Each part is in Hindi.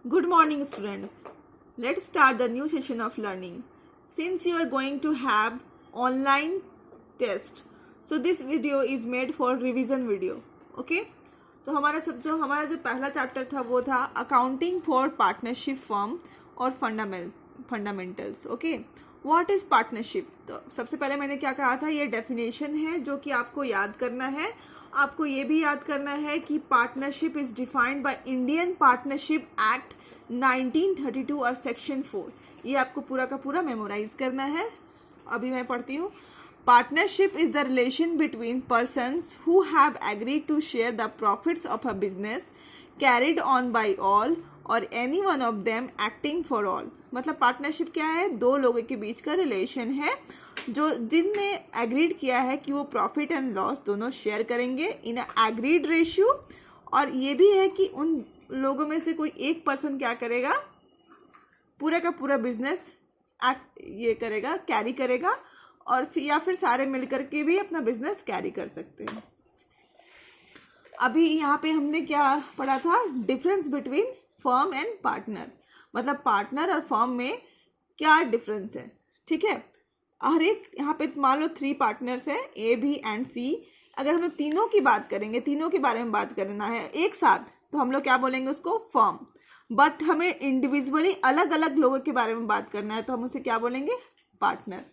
Good morning, students. Let's start the new session of learning. Since you are going to have online test, so this video is made for revision video. Okay? तो हमारा जो पहला चैप्टर था वो था अकाउंटिंग फॉर पार्टनरशिप फर्म और fundamentals. Okay, what is partnership? तो सबसे पहले मैंने क्या कहा था, ये डेफिनेशन है जो कि आपको याद करना है. आपको ये भी याद करना है कि partnership is defined by Indian partnership act 1932 और सेक्शन 4. ये आपको पूरा का पूरा मेमोराइज करना है. अभी मैं पढ़ती हूँ. Partnership is the relation between persons who have agreed to share the profits of a business carried on by all or any one of them acting for all. मतलब पार्टनरशिप क्या है? दो लोगों के बीच का रिलेशन है जो जिनने एग्रीड किया है कि वो प्रॉफिट एंड लॉस दोनों शेयर करेंगे इन एग्रीड रेशियो. और ये भी है कि उन लोगों में से कोई एक पर्सन क्या करेगा, पूरा का पूरा बिजनेस ये करेगा, कैरी करेगा, और या फिर सारे मिलकर के भी अपना बिजनेस कैरी कर सकते हैं. अभी यहाँ पे हमने क्या पढ़ा था, difference between firm and partner. मतलब पार्टनर और फर्म में क्या डिफरेंस है. ठीक है, हर एक यहाँ पे मान लो 3 पार्टनर्स है, ए, बी एंड सी. अगर हम लोग तीनों की बात करेंगे, तीनों के बारे में बात करना है एक साथ, तो हम लोग क्या बोलेंगे उसको, फर्म. बट हमें इंडिविजुअली अलग अलग लोगों के बारे में बात करना है तो हम उसे क्या बोलेंगे, पार्टनर.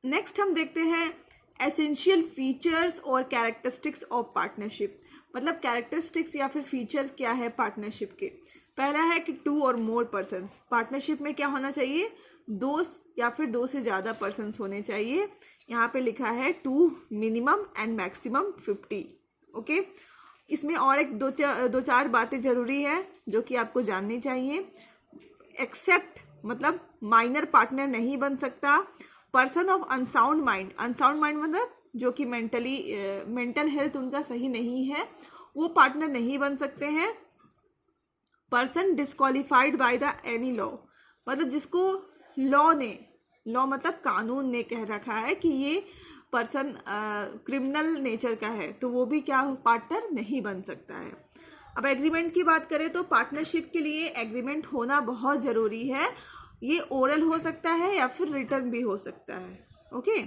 नेक्स्ट हम देखते हैं एसेंशियल फीचर्स और कैरेक्टरिस्टिक्स ऑफ पार्टनरशिप. मतलब कैरेक्टरिस्टिक्स या फिर फीचर्स क्या है पार्टनरशिप के. पहला है कि 2 और मोर पर्सन्स. पार्टनरशिप में क्या होना चाहिए, 2 या फिर 2 से ज़्यादा पर्सन्स होने चाहिए. यहाँ पे लिखा है 2 मिनिमम एंड मैक्सिमम 50. ओके, इसमें और एक दो चार बातें ज़रूरी है जो कि आपको जाननी चाहिए. एक्सेप्ट मतलब माइनर पार्टनर नहीं बन सकता. Person of unsound mind. Unsound mind मतलब जो कि मेंटल हेल्थ उनका सही नहीं है, वो पार्टनर नहीं बन सकते हैं. Person disqualified by the any law. मतलब जिसको लॉ मतलब कानून ने कह रखा है कि ये पर्सन क्रिमिनल नेचर का है, तो वो भी क्या पार्टनर नहीं बन सकता है. अब एग्रीमेंट की बात करें तो पार्टनरशिप के लिए एग्रीमेंट होना बहुत ज़रूरी है. ये ओरल हो सकता है या फिर रिटर्न भी हो सकता है. Okay,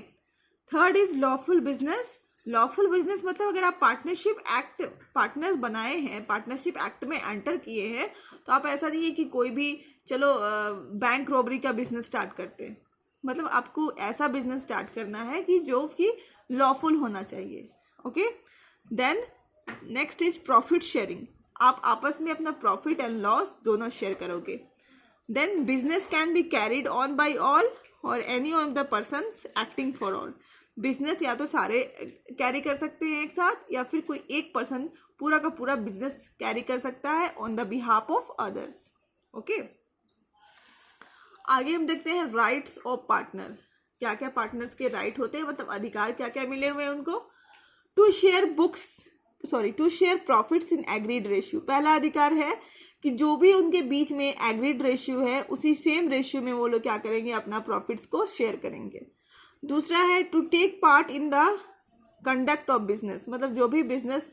third is lawful business. Lawful business मतलब अगर आप पार्टनरशिप एक्ट पार्टनर्स बनाए हैं, पार्टनरशिप एक्ट में एंटर किए हैं, तो आप ऐसा नहीं है कि कोई भी चलो बैंक रॉबरी का बिजनेस स्टार्ट करते हैं. मतलब आपको ऐसा बिजनेस स्टार्ट करना है कि जो कि लॉफुल होना चाहिए. Okay, then next is profit sharing. आप आपस में अपना प्रॉफिट एंड लॉस दोनों शेयर करोगे. Then business can be carried on by all or any of the persons acting for all. Business या तो सारे कैरी कर सकते हैं एक साथ, या फिर कोई एक पर्सन पूरा का पूरा बिजनेस कैरी कर सकता है on the behalf of others. Okay, आगे हम देखते हैं राइट्स ऑफ पार्टनर. क्या क्या पार्टनर्स के राइट होते हैं, मतलब अधिकार क्या क्या मिले हुए हैं उनको. To share profits in agreed ratio. पहला अधिकार है कि जो भी उनके बीच में एग्रीड रेशियो है, उसी सेम रेशियो में वो लोग क्या करेंगे, अपना प्रॉफिट्स को शेयर करेंगे. दूसरा है to take part in the conduct of business. मतलब जो भी बिजनेस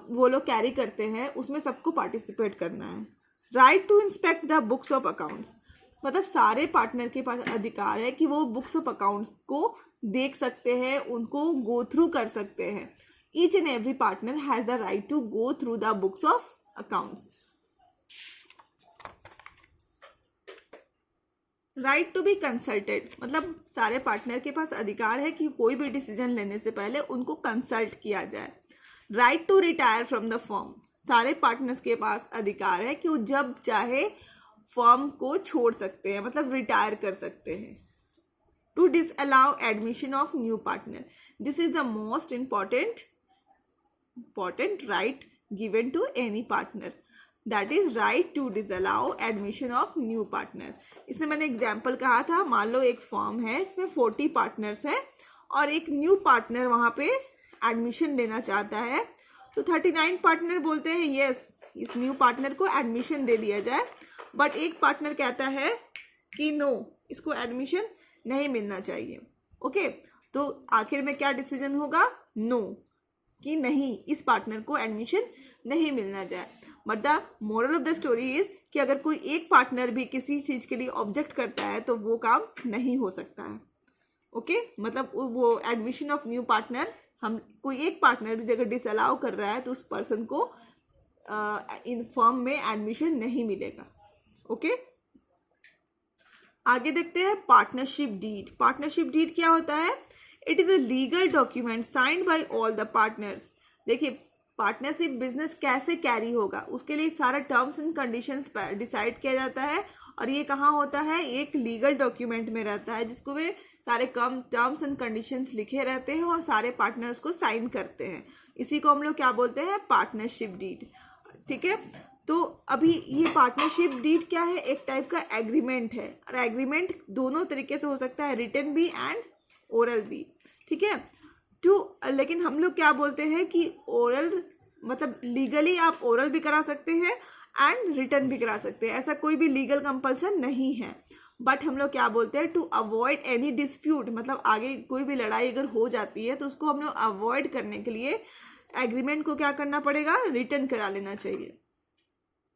वो लोग कैरी करते हैं उसमें सबको पार्टिसिपेट करना है. Right to inspect the books of accounts. मतलब सारे पार्टनर के पास अधिकार है कि वो बुक्स ऑफ अकाउंट्स को देख सकते हैं, उनको गो थ्रू कर सकते हैं. Each and every partner has the right to go through the books of accounts. Right to be consulted. मतलब सारे पार्टनर के पास अधिकार है कि कोई भी डिसीजन लेने से पहले उनको कंसल्ट किया जाए. Right to retire from the firm. सारे पार्टनर्स के पास अधिकार है कि वो जब चाहे फर्म को छोड़ सकते हैं, मतलब रिटायर कर सकते हैं. To disallow admission of new partner. This is the most important right given to any partner, that is right to disallow admission of new partner. इसमें मैंने एग्जाम्पल कहा था, मान लो एक फर्म है, इसमें 40 पार्टनर्स है और एक न्यू पार्टनर वहाँ पे एडमिशन लेना चाहता है, तो 39 पार्टनर बोलते हैं यस, इस न्यू पार्टनर को एडमिशन दे दिया जाए. बट एक पार्टनर कहता है कि नो, इसको एडमिशन नहीं मिलना चाहिए. ओके, तो आखिर में क्या डिसीजन होगा, नो, कि नहीं, इस पार्टनर को एडमिशन नहीं मिलना जाए. But the moral of the story is कि अगर कोई एक पार्टनर भी किसी चीज के लिए ऑब्जेक्ट करता है तो वो काम नहीं हो सकता है। ओके मतलब वो एडमिशन ऑफ न्यू पार्टनर, हम कोई एक पार्टनर भी अगर डिसअलाउ कर रहा है तो उस पर्सन को इन फर्म में एडमिशन नहीं मिलेगा। ओके आगे देखते हैं पार्टनरशिप डीड। पार्टनरशिप डीड क्या होता है? It is a legal document signed by all the partners. देखिए पार्टनरशिप बिजनेस कैसे कैरी होगा उसके लिए सारा टर्म्स एंड कंडीशंस डिसाइड किया जाता है, और ये कहाँ होता है? एक लीगल डॉक्यूमेंट में रहता है जिसको वे सारे कम टर्म्स एंड कंडीशंस लिखे रहते हैं और सारे पार्टनर्स को साइन करते हैं। इसी को हम लोग क्या बोलते हैं? Partnership deed. ठीक है, तो अभी ये पार्टनरशिप डीड क्या है? एक टाइप का एग्रीमेंट है, और एग्रीमेंट दोनों तरीके से हो सकता है, रिटन भी एंड ओरल भी। ठीक है, लेकिन हम लोग क्या बोलते हैं कि ओरल मतलब लीगली आप ओरल भी करा सकते हैं एंड रिटन भी करा सकते हैं, ऐसा कोई भी लीगल कंपल्सन नहीं है। बट हम लोग क्या बोलते हैं? टू अवॉइड एनी डिस्प्यूट, मतलब आगे कोई भी लड़ाई अगर हो जाती है तो उसको हम लोग अवॉइड करने के लिए एग्रीमेंट को क्या करना पड़ेगा? रिटन करा लेना चाहिए।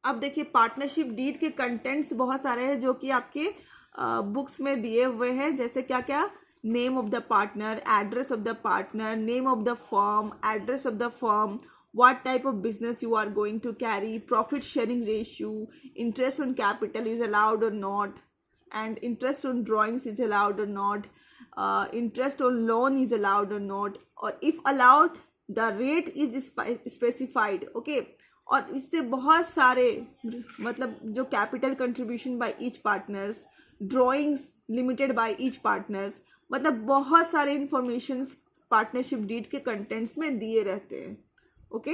अब देखिए पार्टनरशिप डीड के कंटेंट्स बहुत सारे हैं जो कि आपके बुक्स में दिए हुए हैं, जैसे क्या क्या? Name of the partner, address of the partner, name of the firm, address of the firm, what type of business you are going to carry, profit sharing ratio, interest on capital is allowed or not, and interest on drawings is allowed or not, interest on loan is allowed or not, or if allowed the rate is specified. Okay, और इससे बहुत सारे मतलब जो capital contribution by each partners, drawings limited by each partners, मतलब बहुत सारे इंफॉर्मेशंस पार्टनरशिप डीड के कंटेंट्स में दिए रहते हैं। Okay,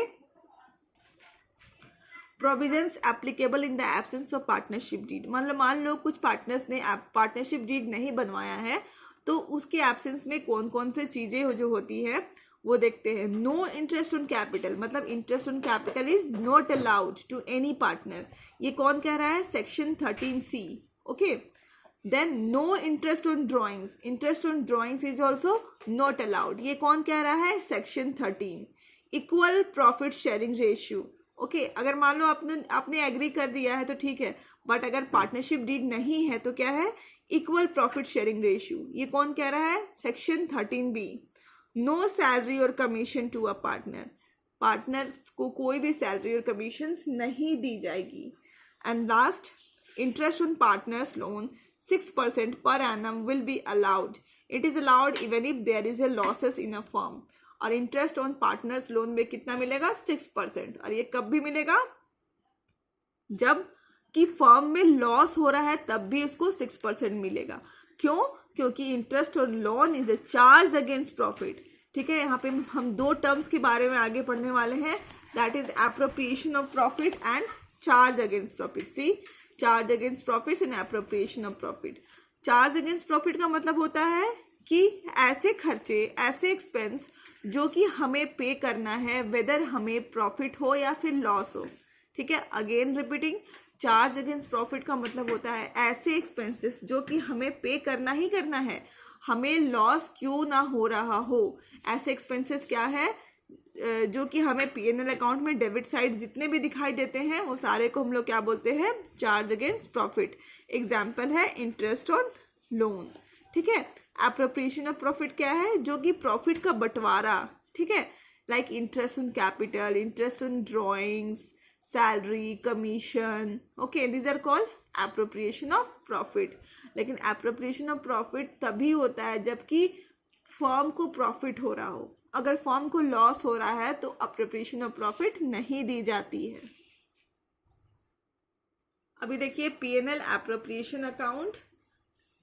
provisions applicable in the absence of partnership deed, मतलब मान लो कुछ पार्टनर्स ने पार्टनरशिप डीड नहीं बनवाया है तो उसके एब्सेंस में कौन कौन से चीजें जो होती है वो देखते हैं। नो इंटरेस्ट ऑन कैपिटल, मतलब interest on capital is not allowed to any partner, ये कौन कह रहा है? Section 13C। Okay, then no interest on drawings, interest on drawings is also not allowed, ये कौन कह रहा है? Section 13। Equal profit sharing ratio. Okay, अगर मान लो आपने एग्री कर दिया है तो ठीक है, बट अगर पार्टनरशिप डीड नहीं है तो क्या है? इक्वल प्रॉफिट शेयरिंग रेशियो, ये कौन कह रहा है? Section 13B। नो सैलरी और commission to a partner, partners को कोई भी सैलरी और कमीशन नहीं दी जाएगी। And last, interest on partners loan 6% per annum will be allowed, it is allowed even if there is a losses in a firm. और इंटरेस्ट ऑन पार्टनर्स लोन में कितना मिलेगा? 6%, और ये कब भी मिलेगा? जब कि फर्म में लॉस हो रहा है तब भी उसको 6% मिलेगा। क्यों? क्योंकि interest on loan is a charge against profit. ठीक है, यहाँ पे हम दो टर्म्स के बारे में आगे पढ़ने वाले हैं, that is appropriation of profit and charge against profit. See, charge against profit and appropriation of profit. Charge against profit का मतलब होता है कि ऐसे खर्चे, ऐसे एक्सपेंस जो कि हमें पे करना है, वेदर हमें प्रॉफिट हो या फिर लॉस हो। ठीक है, again repeating, charge against profit का मतलब होता है ऐसे एक्सपेंसेस जो कि हमें पे करना ही करना है, हमें लॉस क्यों ना हो रहा हो। ऐसे एक्सपेंसेस क्या है? जो कि हमें P&L अकाउंट में डेबिट साइड जितने भी दिखाई देते हैं वो सारे को हम लोग क्या बोलते हैं? Charge against profit. एग्जाम्पल है इंटरेस्ट ऑन लोन। ठीक है, एप्रोप्रिएशन ऑफ प्रॉफिट क्या है? जो कि प्रॉफिट का बंटवारा। ठीक है, like interest on capital, interest on drawings, salary, commission. Okay, these are called appropriation of profit. लेकिन एप्रोप्रिएशन ऑफ प्रॉफिट तभी होता है जबकि फर्म को प्रॉफिट हो रहा हो। अगर फर्म को लॉस हो रहा है तो एप्रोप्रिएशन ऑफ प्रॉफिट नहीं दी जाती है। अभी देखिए P&L appropriation account.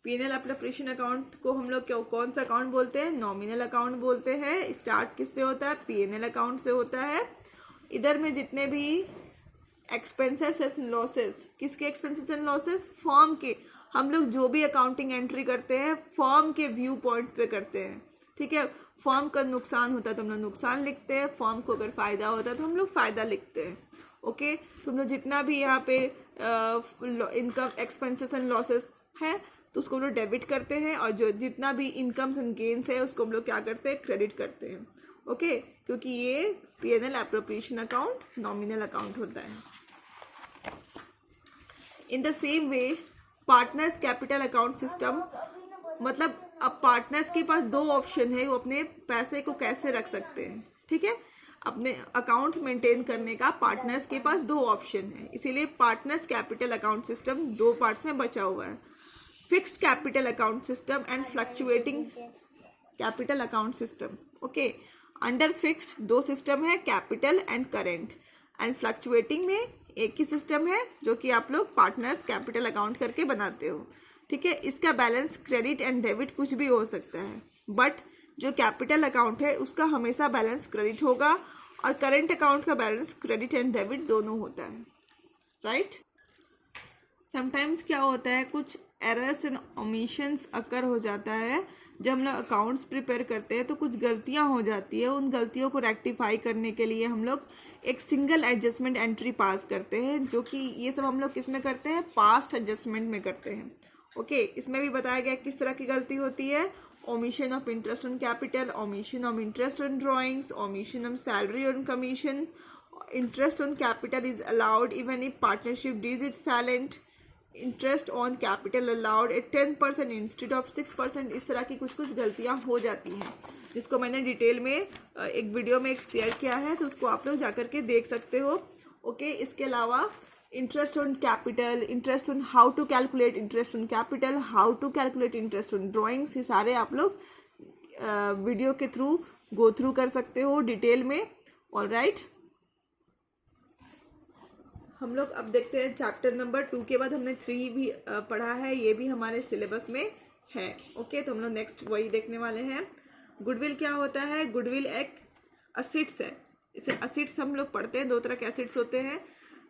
P&L appropriation account को हम लोग कौन सा अकाउंट बोलते हैं? नॉमिनल अकाउंट बोलते हैं। स्टार्ट किससे होता है? P&L अकाउंट से होता है। इधर में जितने भी एक्सपेंसेस एंड लॉसेस, किसके एक्सपेंसेस एंड लॉसेस? फर्म के। हम लोग जो भी अकाउंटिंग एंट्री करते हैं फर्म के व्यू पॉइंट पे करते हैं। ठीक है, फर्म का नुकसान होता है तो हम लोग नुकसान लिखते हैं, फर्म को अगर फायदा होता है तो हम लोग फायदा लिखते हैं। ओके, तो हम लोग जितना भी यहाँ पे इनकम, एक्सपेंसेस एंड लॉसेस है तो उसको हम लोग डेबिट करते हैं, और जो जितना भी इनकम्स एंड गेन्स है उसको हम लोग क्या करते हैं? क्रेडिट करते हैं। ओके, क्योंकि ये P&L appropriation account nominal account होता है। In the same way partners capital account system, मतलब अब पार्टनर्स के पास दो ऑप्शन है, वो अपने पैसे को कैसे रख सकते हैं, ठीक है। अपने अकाउंट्स मेंटेन करने का पार्टनर्स के पास दो ऑप्शन है, इसीलिए पार्टनर्स कैपिटल अकाउंट सिस्टम दो पार्ट्स में बचा हुआ है, fixed capital account system and fluctuating capital account system. Okay, under fixed दो सिस्टम है, capital and current, and fluctuating में एक ही सिस्टम है जो कि आप लोग पार्टनर्स कैपिटल अकाउंट करके बनाते हो, ठीक है। इसका बैलेंस क्रेडिट एंड डेबिट कुछ भी हो सकता है, बट जो कैपिटल अकाउंट है उसका हमेशा बैलेंस क्रेडिट होगा और करेंट अकाउंट का बैलेंस क्रेडिट एंड डेबिट दोनों होता है, राइट। समटाइम्स क्या होता है, कुछ एरर्स एंड ओमिशंस अकर हो जाता है जब हम लोग अकाउंट्स प्रिपेयर करते हैं, तो कुछ गलतियां हो जाती है। उन गलतियों को रेक्टिफाई करने के लिए हम लोग एक सिंगल एडजस्टमेंट एंट्री पास करते हैं, जो कि ये सब हम लोग किस में करते हैं, पास्ट एडजस्टमेंट में करते हैं। ओके, इसमें भी बताया गया किस तरह की गलती होती है, omission of interest on capital, omission of interest on drawings, omission of salary on commission, interest on capital is allowed even if partnership deeds it silent, interest on capital allowed at 10% instead of 6%। इस तरह की कुछ कुछ गलतियां हो जाती हैं, जिसको मैंने डिटेल में एक वीडियो में एक शेयर किया है, तो उसको आप लोग जाकर के देख सकते हो। ओके, इसके अलावा interest on capital, interest on how to calculate interest on capital, how to calculate interest on drawings, ये सारे आप लोग वीडियो के थ्रू गो थ्रू कर सकते हो डिटेल में। ऑलराइट, हम लोग अब देखते हैं चैप्टर नंबर 2 के बाद हमने 3 भी पढ़ा है, ये भी हमारे सिलेबस में है। ओके, तो हम लोग नेक्स्ट वही देखने वाले हैं। गुडविल क्या होता है, गुडविल एक असिट्स है। इसे असिट्स हम लोग पढ़ते हैं, दो तरह के असिट्स होते हैं,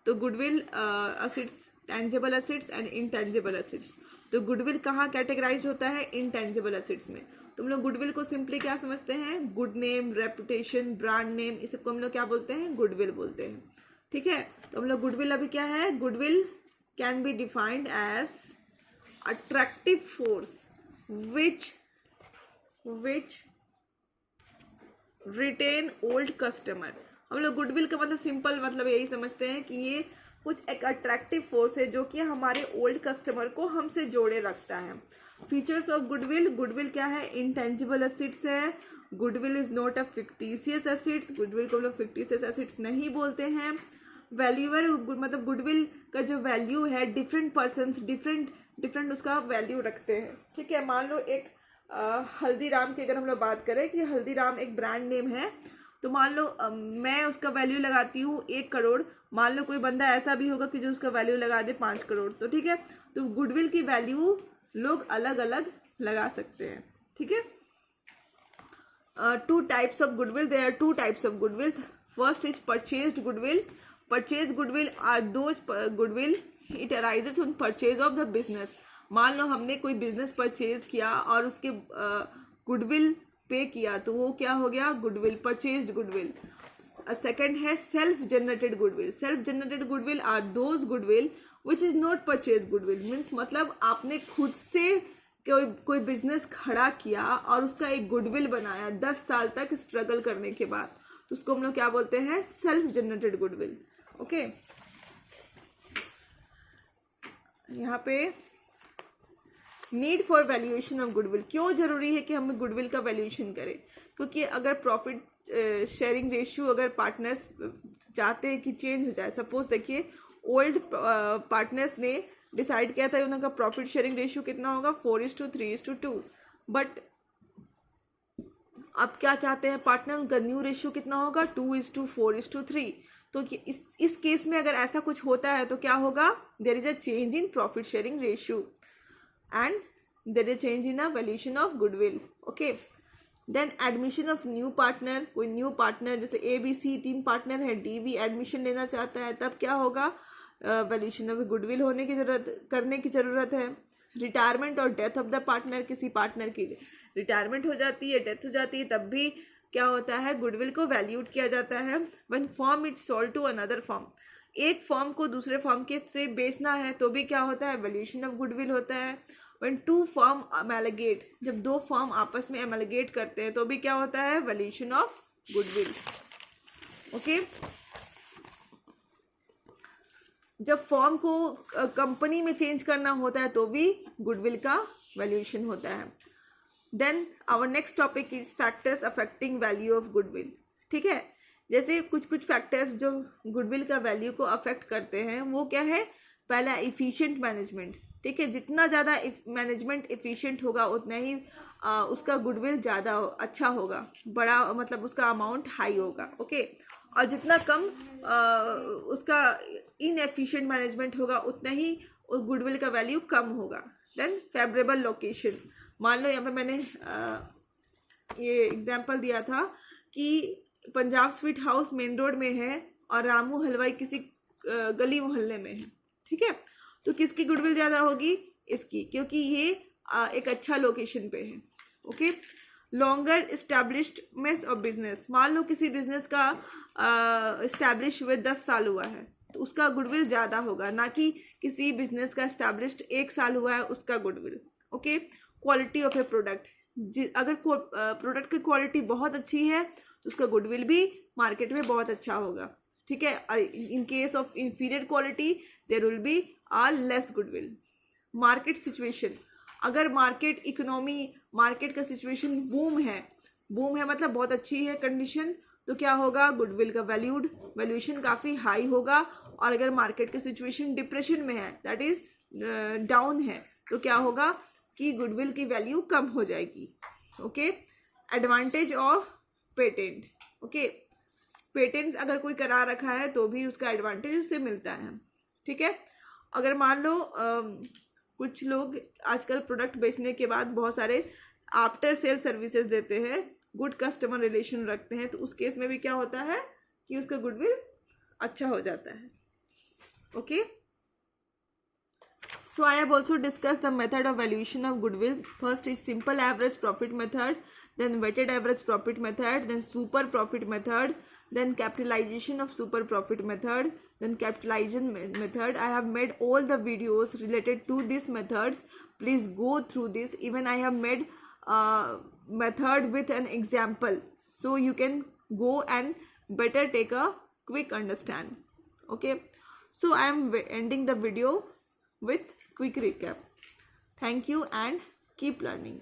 तो goodwill assists, tangible assists and intangible assists. तो गुडविल कहाँ कैटेगराइज होता है, इनटेंजिबल असिट्स में। तो हम लोग गुडविल को सिंपली क्या समझते हैं, good name, reputation, brand name, इस सबको हम लोग क्या बोलते हैं, गुडविल बोलते हैं, ठीक है। तो हम लोग गुडविल अभी क्या है, goodwill can be defined as attractive force which retain old customer. हम लोग गुडविल का मतलब सिंपल मतलब यही समझते हैं कि ये कुछ एक अट्रैक्टिव फोर्स है जो कि हमारे ओल्ड कस्टमर को हमसे जोड़े रखता है। फीचर्स ऑफ गुडविल, गुडविल क्या है, इंटेंजिबल एसेट्स है। Goodwill is not a fictitious assets, goodwill को हम लोग फिक्टिशियस एसेट्स नहीं बोलते हैं। वैल्यूअर मतलब गुडविल का जो वैल्यू है, डिफरेंट पर्सन्स डिफरेंट उसका वैल्यू रखते हैं, ठीक है। मान लो एक हल्दीराम की अगर हम लोग बात करें कि हल्दीराम एक ब्रांड नेम है, तो मान लो मैं उसका वैल्यू लगाती हूँ 1 करोड़, मान लो कोई बंदा ऐसा भी होगा कि जो उसका वैल्यू लगा दे 5 करोड़, तो ठीक है। तो गुडविल की वैल्यू लोग अलग अलग लगा सकते हैं, ठीक है। 2 types of goodwill, there are 2 types of goodwill. First is purchased goodwill. Purchase goodwill are those goodwill it arises on purchase of the business. मान लो हमने कोई बिजनेस परचेज किया और उसके गुडविल पे किया, तो वो क्या हो गया, गुडविल, परचेज्ड गुडविल। सेकंड है self generated goodwill. Self generated goodwill are those goodwill which is not purchase goodwill. Means मतलब आपने खुद से कोई बिजनेस खड़ा किया और उसका एक गुडविल बनाया 10 साल तक स्ट्रगल करने के बाद, तो उसको हम लोग क्या बोलते हैं, सेल्फ जनरेटेड गुडविल। ओके, यहाँ पे need for valuation of goodwill, क्यों जरूरी है कि हम गुडविल का वैल्यूएशन करें, क्योंकि अगर प्रॉफिट शेयरिंग रेशियो अगर पार्टनर्स चाहते हैं कि चेंज हो जाए, सपोज देखिए ओल्ड पार्टनर्स ने डिसाइड किया था उनका प्रॉफिट शेयरिंग रेशियो कितना होगा, 4:3:2, बट अब क्या चाहते हैं पार्टनर, उनका न्यू रेशियो कितना होगा, 2:4:3। तो इस केस में अगर ऐसा कुछ होता है तो क्या होगा, there is a change in profit sharing ratio and there is a change in the valuation of goodwill. Okay, then admission of new partner, कोई न्यू पार्टनर जैसे ABC 3 पार्टनर है, D भी एडमिशन लेना चाहता है, तब क्या होगा, वैल्यूएशन ऑफ गुडविल होने की करने की जरूरत है। रिटायरमेंट और डेथ ऑफ द पार्टनर, किसी पार्टनर की रिटायरमेंट हो जाती है, डेथ हो जाती है, तब भी क्या होता है, गुडविल को वैल्यूड किया जाता है। When firm is sold to another firm, एक फर्म को दूसरे फर्म के से बेचना है तो भी क्या होता है, वैल्यूएशन ऑफ गुडविल होता है। व्हेन 2 फर्म अमेलगेट, जब 2 फर्म आपस में अमेलगेट करते हैं तो भी क्या होता है, वैल्यूएशन ऑफ गुडविल। ओके, जब फॉर्म को कंपनी में चेंज करना होता है तो भी गुडविल का वैल्यूएशन होता है। Then our next topic is factors affecting value of goodwill. ठीक है, जैसे कुछ कुछ फैक्टर्स जो गुडविल का वैल्यू को अफेक्ट करते हैं वो क्या है। पहला इफिशिएंट मैनेजमेंट। ठीक है, जितना ज़्यादा मैनेजमेंट इफिशिएंट होगा उतना ही उसका गुडविल ज़्यादा अच्छा होगा, बड़ा मतलब उसका अमाउंट हाई होगा। ओके, और जितना कम उसका इनएफिशिएंट मैनेजमेंट होगा उतना ही उस गुडविल का वैल्यू कम होगा। Then favourable location. मान लो यहाँ पे मैंने ये एग्जांपल दिया था कि Punjab sweet house main road में है और रामू हलवाई किसी गली मोहल्ले में है। ठीक है, तो किसकी गुडविल ज़्यादा होगी, इसकी, क्योंकि ये एक अच्छा लोकेशन पे है। Okay, longer establishment of business. मान लो किसी बिजनेस का इस्टेब्लिश हुए 10 साल हुआ है तो उसका गुडविल ज़्यादा होगा, ना कि किसी बिजनेस का इस्टेब्लिश्ड 1 साल हुआ है उसका goodwill. Okay, quality of A product. अगर प्रोडक्ट की क्वालिटी बहुत अच्छी है तो उसका गुडविल भी मार्केट में बहुत अच्छा होगा। ठीक है, और in case of inferior quality there will be a less goodwill. Market situation. अगर मार्केट इकोनॉमी, मार्केट का सिचुएशन बूम है मतलब बहुत अच्छी है कंडीशन, तो क्या होगा, गुडविल का वैल्यूएशन काफ़ी हाई होगा। और अगर मार्केट का सिचुएशन डिप्रेशन में है, दैट इज डाउन है, तो क्या होगा कि गुडविल की वैल्यू कम हो जाएगी। Okay, advantage of patent. Okay, patents अगर कोई करा रखा है तो भी उसका एडवांटेज उससे मिलता है। ठीक है, अगर मान लो कुछ लोग आजकल प्रोडक्ट बेचने के बाद बहुत सारे आफ्टर सेल सर्विसेज देते हैं, गुड कस्टमर रिलेशन रखते हैं, तो उस केस में भी क्या होता है कि उसका गुडविल अच्छा हो जाता है। Okay, so I have also discussed the method of valuation of goodwill. First is simple average profit method, then weighted average profit method, then super profit method, then capitalization of super profit method, then capitalization method. I have made all the videos related to these methods. Please go through this. Even I have made method with an example, so you can go and better take a quick understand. Okay, so I am ending the video with quick recap. Thank you and keep learning.